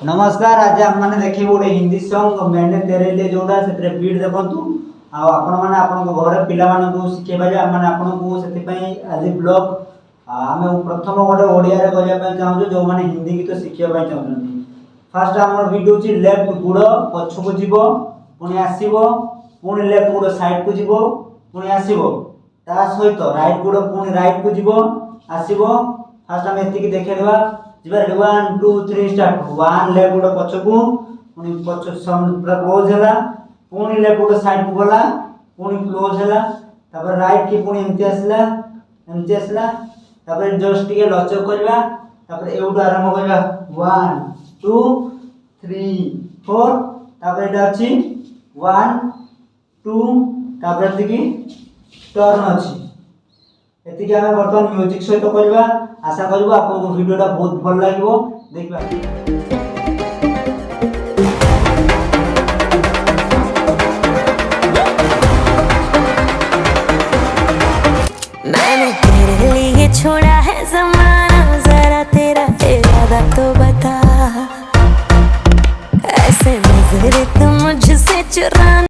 नमस्कार। आज आम मैंने देखिए गोटे हिंदी सॉन्ग मैंने तेरे लिए जोड़ा से बीट देखु आपण मैंने आपण घर पिला शिखेबा मैंने आपको से आज ब्लॉग आम प्रथम गोटे ओडिया करने चाहूँ जो मैंने हिंदी गीत शिखापी चाहते। फास्ट आम वीडियो हूँ लेफ्ट गुड़ पछक जीव पुणी आसो पुणी लेफ्ट गुड़ साइड को जीव पुणी आसो ता सहित राइट गुड़ पुणी राइट को जीव आसो। फास्ट आम ये देखा जी 1 2 3 स्टार्ट। 1 लेफ्ट गुड़ पछकू पुणी पछ पूरा क्लोज है पुणी लेफ्ट गुड़ साइड को गला पुणी क्लोज है तापर राइट की पुणी एमती आसला तापर जस्ट टिके लचक करवा तापर एउटू आरंभ करवा 1 2 3 4 तापर एटा अछि 1 2 तापर एतिकी टर्न अछि। एतिकी आमे बर्तमान म्यूजिक सहित करवा। आशा करबो आपको वीडियोटा बहुत भल लागिवो देखबा। मैंने तेरे लिए छोड़ा है ज़माना, जरा तेरा इरादा तो बता। ऐसे नजर तुम मुझसे चुरा